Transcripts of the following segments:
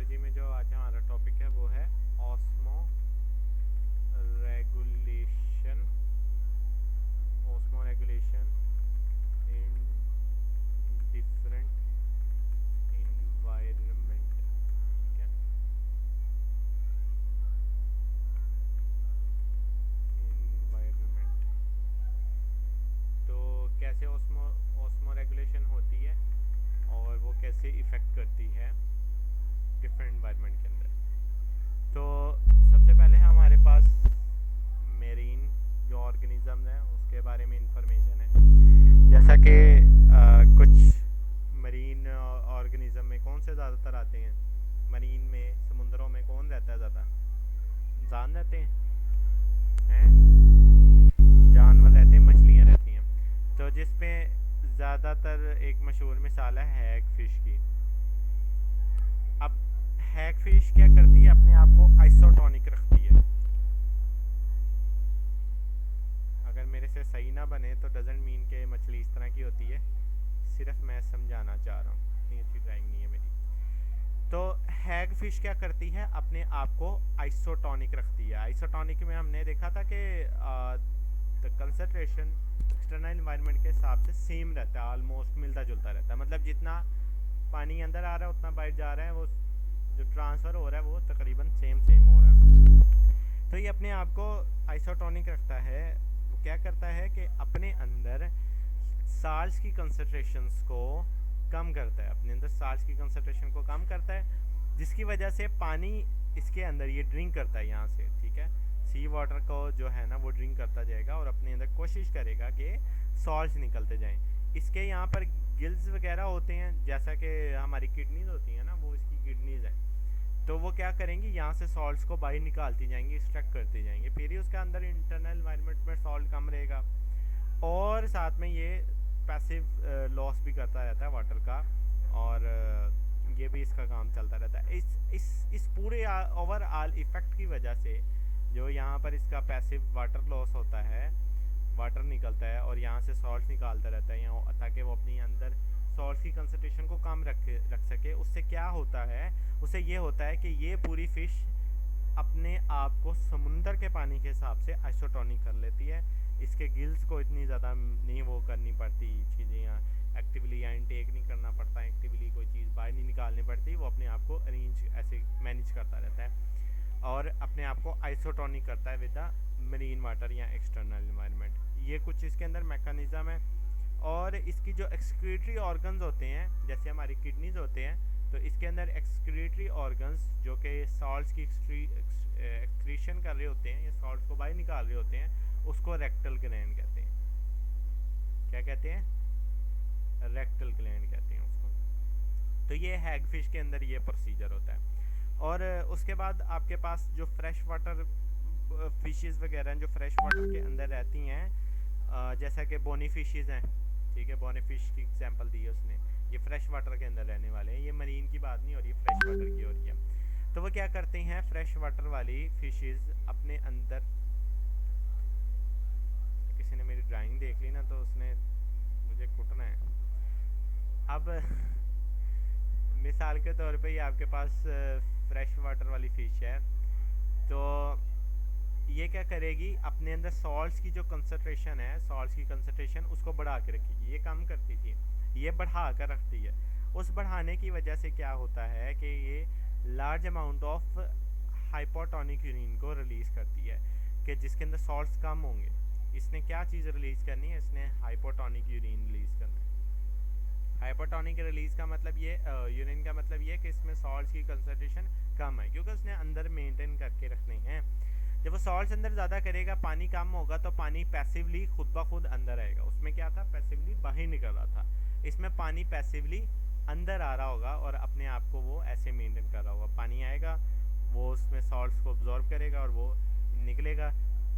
Biology में जो आज हमारा टॉपिक है वो है osmo regulation osmo regulation in different environment. ठीक है, इन्वायरमेंट। तो कैसे ऑस्मो ऑस्मो रेगुलेशन होती है और वो कैसे इफ़ेक्ट करती है डिफरेंट इन्वायरमेंट के अंदर। तो सबसे पहले हमारे पास मेरीन जो ऑर्गेनिज्म है उसके बारे में इंफॉर्मेशन है। जैसा कि कुछ मरीन ऑर्गेनिज्म में कौन से ज़्यादातर आते हैं, मरीन में समुद्रों में कौन रहता है ज़्यादा? इंसान रहते हैं, जानवर रहते हैं, मछलियाँ रहती हैं। तो जिसपे ज़्यादातर एक मशहूर मिसाल है हैग फिश की। अब हैग फिश क्या करती है, अपने आप को आइसोटोनिक रखती है। अगर मेरे से सही ना बने तो डजेंट मीन के मछली इस तरह की होती है, सिर्फ मैं समझाना चाह रहा हूँ, इतनी अच्छी ड्राइंग नहीं है मेरी। तो हैग फिश क्या करती है, अपने आप को आइसोटोनिक रखती है। आइसोटोनिक में हमने देखा था कि कंसंट्रेशन एक्सटर्नल एनवायरनमेंट के हिसाब से सेम रहता है, ऑलमोस्ट मिलता जुलता रहता है। मतलब जितना पानी अंदर आ रहा है उतना बाहर जा रहा है, वो जो ट्रांसफ़र हो रहा है वो तकरीबन सेम हो रहा है। तो ये अपने आप को आइसोटोनिक रखता है। वो क्या करता है कि अपने अंदर साल्ट्स की कंसंट्रेशंस को कम करता है, अपने अंदर साल्ट्स की कंसंट्रेशन को कम करता है, जिसकी वजह से पानी इसके अंदर ये ड्रिंक करता है यहाँ से। ठीक है, सी वाटर को जो है ना वो ड्रिंक करता जाएगा और अपने अंदर कोशिश करेगा कि सॉल्ट्स निकलते जाएं। इसके यहाँ पर गिल्स वगैरह होते हैं, जैसा कि हमारी किडनीज होती हैं ना, वो इसकी किडनीज हैं। तो वो क्या करेंगी, यहाँ से सॉल्ट्स को बाहर निकालती जाएंगी, एक्सट्रैक्ट करते जाएंगे। फिर ही उसके अंदर इंटरनल एनवायरनमेंट में सॉल्ट कम रहेगा और साथ में ये पैसिव लॉस भी करता रहता है वाटर का, और ये भी इसका काम चलता रहता है। इस पूरे ओवरऑल इफेक्ट की वजह से जो यहाँ पर इसका पैसिव वाटर लॉस होता है, वाटर निकलता है और यहाँ से सॉल्ट निकालता रहता है यहाँ, ताकि वो अपनी अंदर सॉल्ट की कंसंट्रेशन को कम रख सके। उससे क्या होता है, उससे ये होता है कि ये पूरी फिश अपने आप को समुंदर के पानी के हिसाब से आइसोटोनिक कर लेती है। इसके गिल्स को इतनी ज़्यादा नहीं वो करनी पड़ती चीज़ें, यहाँ एक्टिवली या इनटेक नहीं करना पड़ता, एक्टिवली कोई चीज़ बाहर नहीं निकालनी पड़ती, वो अपने आप को अरेंज ऐसे मैनेज करता रहता है और अपने आप को आइसोटोनिक करता है विद द मरीन वाटर या एक्सटर्नल इन्वायरमेंट। ये कुछ इसके अंदर मैकेनिज़्म है। और इसकी जो एक्सक्रीटरी ऑर्गन्स होते हैं, जैसे हमारी किडनीज होते हैं, तो इसके अंदर एक्सक्रीटरी ऑर्गन्स जो कि सॉल्ट्स की एक्सक्रीशन कर रहे होते हैं या सॉल्ट्स को बाहर निकाल रहे होते हैं, उसको रेक्टल ग्लैंड कहते हैं। क्या कहते हैं? रेक्टल ग्लैंड कहते हैं उसको। तो ये हैग फिश के अंदर ये प्रोसीजर होता है। और उसके बाद आपके पास जो फ्रेश वाटर फिशेस वगैरह हैं जो फ्रेश वाटर के अंदर रहती हैं, जैसा कि बोनी फिशेस हैं। ठीक है, बोनी फिश की एग्जांपल दी है उसने, ये फ्रेश वाटर के अंदर रहने वाले हैं। ये मरीन की बात नहीं हो रही है, फ्रेश वाटर की हो रही है। तो वो क्या करते हैं, फ्रेश वाटर वाली फिशेस अपने अंदर, किसी ने मेरी ड्राइंग देख ली ना तो उसने मुझे कुटना है। अब मिसाल के तौर पे ये आपके पास फ्रेश वाटर वाली फिश है, तो ये क्या करेगी, अपने अंदर सॉल्ट्स की जो कंसंट्रेशन है, सॉल्ट्स की कंसंट्रेशन उसको बढ़ा के रखेगी। ये कम करती थी, ये बढ़ा कर रखती है। उस बढ़ाने की वजह से क्या होता है कि ये large amount of hypotonic urine को रिलीज करती है, कि जिसके अंदर सॉल्ट्स कम होंगे। इसने क्या चीज़ रिलीज करनी है, इसने हाइपोटोनिक यूरिन रिलीज करना है। हाइपोटोनिक रिलीज का मतलब ये, यूरिन का मतलब ये कि इसमें सॉल्ट्स की कंसंट्रेशन कम है, क्योंकि उसने अंदर मेंटेन करके रखने हैं। जब वो सॉल्ट्स अंदर ज़्यादा करेगा, पानी कम होगा, तो पानी पैसिवली खुद ब खुद अंदर आएगा। उसमें क्या था, पैसिवली बाहर निकल रहा था, इसमें पानी पैसिवली अंदर आ रहा होगा और अपने आप को वो ऐसे मेंटेन कर रहा होगा। पानी आएगा, वो उसमें सॉल्ट्स को अब्जॉर्ब करेगा और वो निकलेगा,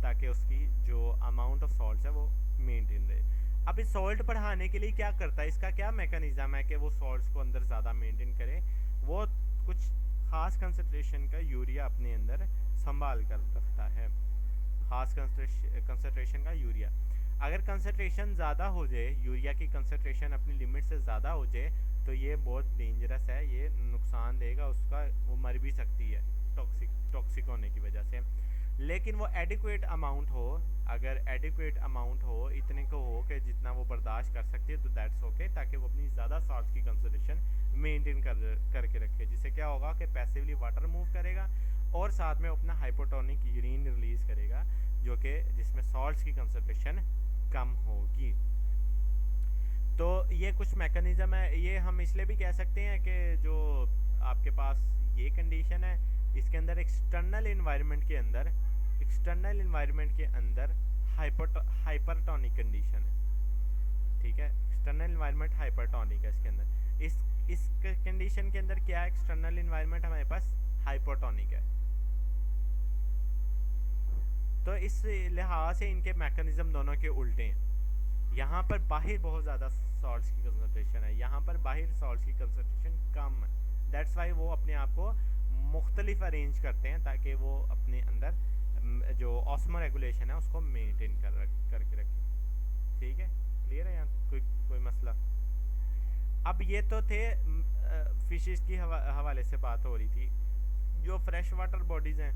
ताकि उसकी जो अमाउंट ऑफ सॉल्ट्स है वो मेंटेन रहे। अब इस सॉल्ट बढ़ाने के लिए क्या करता है, इसका क्या मैकेनिज्म है कि वो सॉल्ट्स को अंदर ज़्यादा मेंटेन करे? वो कुछ खास कंसंट्रेशन का यूरिया अपने अंदर संभाल कर रखता है, खास कंसंट्रेशन का यूरिया। अगर कंसंट्रेशन ज़्यादा हो जाए, यूरिया की कंसंट्रेशन अपनी लिमिट से ज़्यादा हो जाए, तो ये बहुत डेंजरस है, ये नुकसान देगा उसका, वो मर भी सकती है टॉक्सिक होने की वजह से। लेकिन वो एडिक्वेट अमाउंट हो, अगर एडिक्वेट अमाउंट हो, इतने को हो कि जितना वो बर्दाश्त कर सकती है, तो दैट्स ओके, ताकि वो अपनी ज़्यादा सॉल्ट की कंसंट्रेशन मेंटेन करके रखे, जिससे क्या होगा कि पैसिवली वाटर मूव करेगा और साथ में अपना हाइपोटोनिक यूरिन रिलीज करेगा, जो कि जिसमें सॉल्ट्स की कंसंट्रेशन कम होगी। तो ये कुछ मैकेनिज्म है, ये हम इसलिए भी कह सकते हैं कि जो आपके पास ये कंडीशन है, इसके अंदर एक्सटर्नल इन्वायरमेंट के अंदर हाइपरटोनिक कंडीशन है, ठीक है। एक्सटर्नल इन्वायरमेंट हाइपरटोनिक है इसके अंदर। इस कंडीशन के अंदर क्या है, एक्सटर्नल इन्वायरमेंट हमारे पास हाइपोटोनिक है। तो इस लिहाज से इनके मैकेनिज्म दोनों के उल्टे हैं। यहाँ पर बाहर बहुत ज़्यादा सॉल्ट्स की कंसंट्रेशन है, यहाँ पर बाहर सॉल्ट्स की कंसंट्रेशन कम है। दैट्स वाई वो अपने आप को मुख्तलिफ अरेंज करते हैं, ताकि वो अपने अंदर जो ऑस्मो रेगुलेशन है उसको मेंटेन करके रखें। ठीक है, क्लियर है यहाँ कोई मसला? अब ये तो थे फिशेस की हवाले से बात हो रही थी। जो फ्रेश वाटर बॉडीज़ हैं,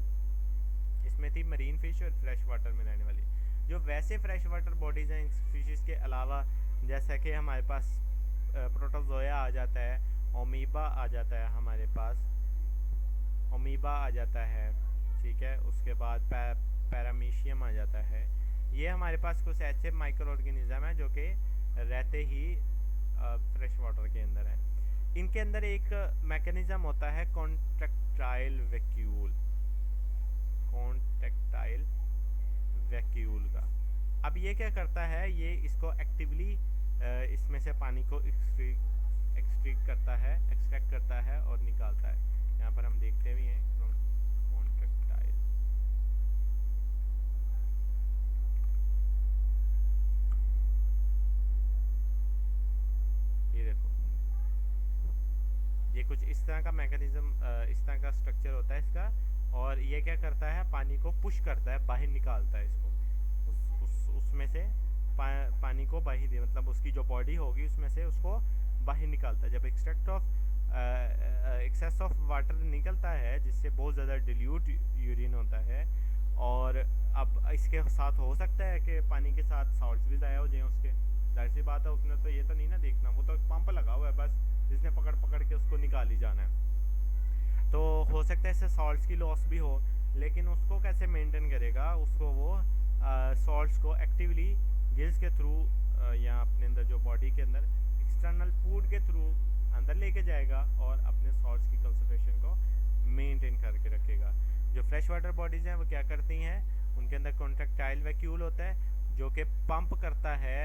इसमें थी मरीन फिश और फ्रेश वाटर में रहने वाली। जो वैसे फ्रेश वाटर बॉडीज़ हैं फिशेस के अलावा, जैसा कि हमारे पास प्रोटोजोया आ जाता है, ओमीबा आ जाता है हमारे पास, ओमीबा आ जाता है, ठीक है। उसके बाद पैरामीशियम आ जाता है। ये हमारे पास कुछ ऐसे माइक्रो ऑर्गेनिज्म है जो कि रहते ही फ्रेश वाटर के अंदर है। इनके अंदर एक मैकेनिज्म होता है कॉन्ट्रैक्टाइल वैक्यूल का। अब ये क्या करता है, ये इसको एक्टिवली इसमें से पानी को एक्सट्रैक्ट करता है और निकालता है। यहाँ पर हम देखते भी हैं कॉन्ट्रैक्टाइल, ये देखो, ये कुछ इस तरह का मैकेनिज्म, इस तरह का स्ट्रक्चर होता है इसका। और ये क्या करता है, पानी को पुश करता है, बाहर निकालता है इसको, उसमें से पानी को बाहर, मतलब उसकी जो बॉडी होगी उसमें से उसको बाहर निकालता है। जब एक्सेस ऑफ वाटर निकलता है, जिससे बहुत ज़्यादा डिल्यूट यूरिन होता है, और अब इसके साथ हो सकता है कि पानी के साथ सॉल्ट्स भी ज़ाया हो जाए उसके, जाहिर सी बात है। उसने तो ये तो नहीं ना देखना, वो तो पंप लगा हुआ है बस, जिसने पकड़ के उसको निकाल ही जाना है। तो हो सकता है इससे सॉल्ट्स की लॉस भी हो, लेकिन उसको कैसे मेंटेन करेगा, उसको वो सॉल्ट्स को एक्टिवली गिल्स के थ्रू या अपने अंदर जो बॉडी के अंदर एक्सटर्नल फूड के थ्रू अंदर लेके जाएगा और अपने सॉल्ट्स की कंसंट्रेशन को मेंटेन करके रखेगा। जो फ्रेश वाटर बॉडीज़ हैं वो क्या करती हैं, उनके अंदर कॉन्ट्रैक्टाइल वैक्यूल होता है जो कि पंप करता है,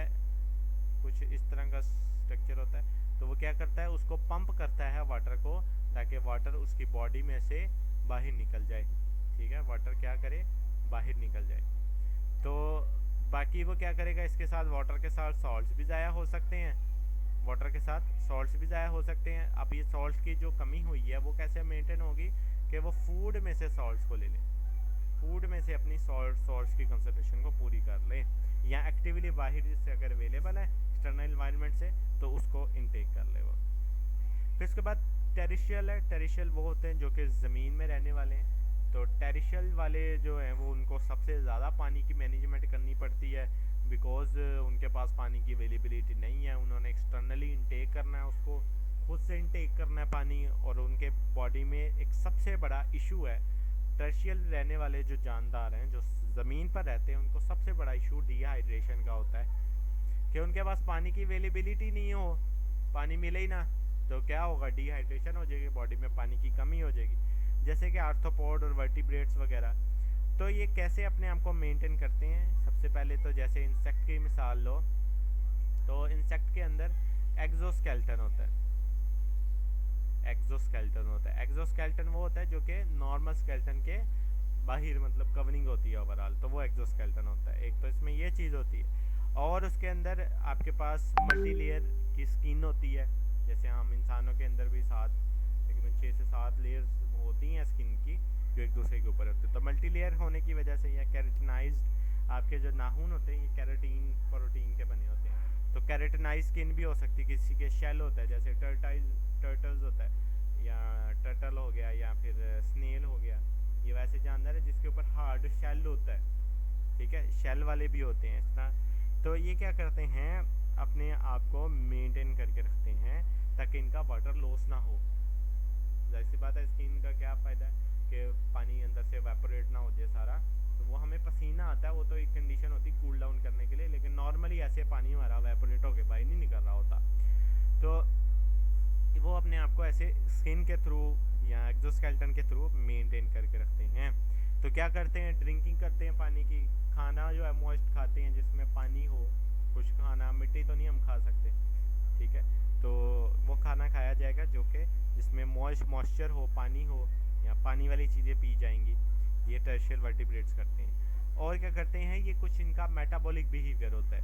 कुछ इस तरह का स्ट्रक्चर होता है। तो वो क्या करता है, उसको पंप करता है वाटर को, ताकि वाटर उसकी बॉडी में से बाहर निकल जाए, ठीक है। वाटर क्या करे, बाहर निकल जाए। तो बाकी वो क्या करेगा, इसके साथ वाटर के साथ सॉल्ट्स भी ज़ाया हो सकते हैं, वाटर के साथ सॉल्ट्स भी ज़ाया हो सकते हैं। अब ये सॉल्ट्स की जो कमी हुई है वो कैसे मेंटेन होगी, कि वो फूड में से सॉल्ट्स को ले लें, फूड में से अपनी सॉल्ट्स की कंसंट्रेशन को पूरी कर लें, या एक्टिवली बाहर से अगर अवेलेबल है एक्सटर्नल इन्वायरमेंट से तो उसको इनटेक कर ले वो। फिर उसके बाद टेरिशियल है। टेरिशियल वो होते हैं जो कि ज़मीन में रहने वाले हैं। तो टेरिशियल वाले जो हैं वो, उनको सबसे ज़्यादा पानी की मैनेजमेंट करनी पड़ती है, बिकॉज उनके पास पानी की अवेलेबिलिटी नहीं है। उन्होंने एक्सटर्नली इनटेक करना है, उसको खुद से इनटेक करना है पानी। और उनके बॉडी में एक सबसे बड़ा इशू है, टर्शियल रहने वाले जो जानदार हैं, जो ज़मीन पर रहते हैं, उनको सबसे बड़ा इशू डिहाइड्रेशन का होता है, कि उनके पास पानी की अवेलेबिलिटी नहीं हो, पानी मिले ही ना तो क्या होगा, डिहाइड्रेशन हो जाएगी, बॉडी में पानी की कमी हो जाएगी। जैसे कि आर्थ्रोपोड और वर्टिब्रेट्स वगैरह। तो ये कैसे अपने आप को मेंटेन करते हैं, सबसे पहले तो जैसे इंसेक्ट की मिसाल लो, तो इंसेक्ट के अंदर एक्सोस्केलेटन होता है। एक्सोस्केलेटन वो होता है जो कि नॉर्मल स्केलेटन के बाहर, मतलब कवरिंग होती है ओवरऑल, तो वो एक्सोस्केलेटन होता है। एक तो इसमें ये चीज़ होती है, और उसके अंदर आपके पास मल्टी लेयर की स्किन होती है। जैसे हम इंसानों के अंदर भी तकरीबन 6 से 7 लेयर्स होती हैं स्किन की, जो एक दूसरे के ऊपर होती है। तो मल्टी लेयर होने की वजह से, या कैरेटिनाइज्ड आपके जो नाखून होते हैं ये केराटीन प्रोटीन के बने होते हैं। तो केराटिनाइज स्किन भी हो सकती है, किसी के शेल होता है जैसे टर्टल्स होता है या टर्टल हो गया या फिर स्नेल हो गया, ये वैसे जानवर है जिसके ऊपर हार्ड शेल होता है, ठीक है, शेल वाले भी होते हैं इस तरह। तो ये क्या करते हैं, अपने आप को मेंटेन करके रखते हैं ताकि इनका वाटर लॉस ना हो। जाहिर सी बात है, स्किन का क्या फ़ायदा है कि पानी अंदर से एवेपोरेट ना हो जाए सारा, तो वो हमें पसीना आता है, वो तो एक कंडीशन होती है कूल डाउन करने के लिए, लेकिन नॉर्मली ऐसे पानी हमारा एवेपोरेट होकर बाहर नहीं निकल रहा होता। तो वो अपने आप को ऐसे स्किन के थ्रू या एक्सोस्केलेटन के थ्रू मेंटेन करके रखते हैं। तो क्या करते हैं, ड्रिंकिंग करते हैं पानी की, खाना जो है मॉइस्ट खाते हैं जिसमें पानी हो, कुछ खाना, मिट्टी तो नहीं हम खा सकते, ठीक है, तो वो खाना खाया जाएगा जो कि जिसमें मॉइस्चर हो, पानी हो, या पानी वाली चीज़ें पी जाएंगी। ये टर्शियल वर्टिब्रेट्स करते हैं। और क्या करते हैं, ये कुछ इनका मेटाबॉलिक बिहेवियर होता है।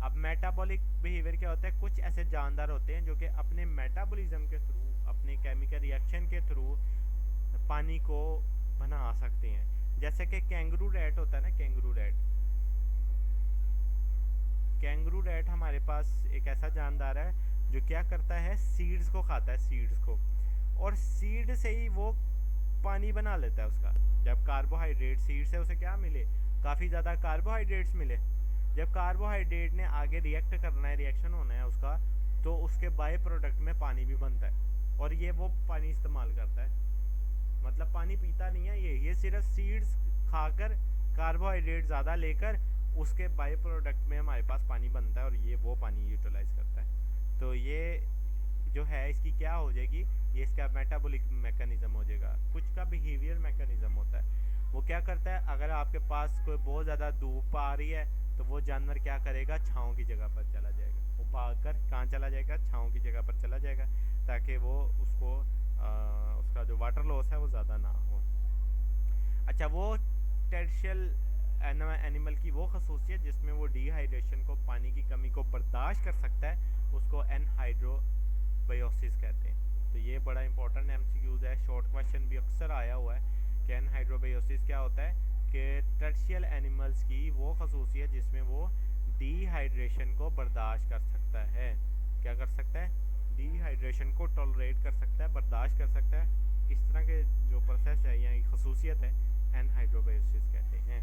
अब मेटाबॉलिक बिहेवियर क्या होता है, कुछ ऐसे जानदार होते हैं जो कि अपने मेटाबॉलिज्म के थ्रू, अपने केमिकल रिएक्शन के थ्रू पानी को बना सकते हैं। जैसे कि कैंगरू रैट होता है ना, कैंगरू रैट हमारे पास एक ऐसा जानदार है जो क्या करता है, सीड्स को खाता है, सीड्स को, और सीड से ही वो पानी बना लेता है उसका। जब कार्बोहाइड्रेट सीड से उसे क्या मिले, काफ़ी ज़्यादा कार्बोहाइड्रेट्स मिले, जब कार्बोहाइड्रेट ने आगे रिएक्ट करना है, रिएक्शन होना है उसका, तो उसके बाय प्रोडक्ट में पानी भी बनता है, और ये वो पानी इस्तेमाल करता है, मतलब पानी पीता नहीं है ये सिर्फ सीड्स खाकर कार्बोहाइड्रेट ज़्यादा लेकर उसके बाय प्रोडक्ट में हमारे पास पानी बनता है, और ये वो पानी यूटिलाइज करता है। तो ये जो है इसकी क्या हो जाएगी, ये इसका मेटाबॉलिक मैकेनिज्म हो जाएगा। कुछ का बिहेवियर मैकेनिज्म होता है, वो क्या करता है, अगर आपके पास कोई बहुत ज़्यादा धूप आ रही है तो वो जानवर क्या करेगा, छाँव की जगह पर चला जाएगा, वो भाग कर कहाँ चला जाएगा, छाँव की जगह पर चला जाएगा, ताकि वो उसको उसका जो वाटर लॉस है वो ज़्यादा ना हो। अच्छा, वो टर्शियल एनिमल की वो खसूसियत जिसमें वो डिहाइड्रेशन को, पानी की कमी को बर्दाश्त कर सकता है, उसको एनहाइड्रोबायोसिस कहते हैं। तो ये बड़ा इंपॉर्टेंट एमसीक्यूज है, शॉर्ट क्वेश्चन भी अक्सर आया हुआ है कि एनहाइड्रोबायोसिस क्या होता है, कि टर्शियल एनिमल्स की वो खसूसियत जिसमें वो डिहाइड्रेशन को बर्दाश्त कर सकता है। क्या कर सकता है, डिहाइड्रेशन को टॉलरेट कर सकता है, बर्दाश्त कर सकता है। इस तरह के जो प्रोसेस है या खसूसियत है, एनहाइड्रोबायोसिस कहते हैं।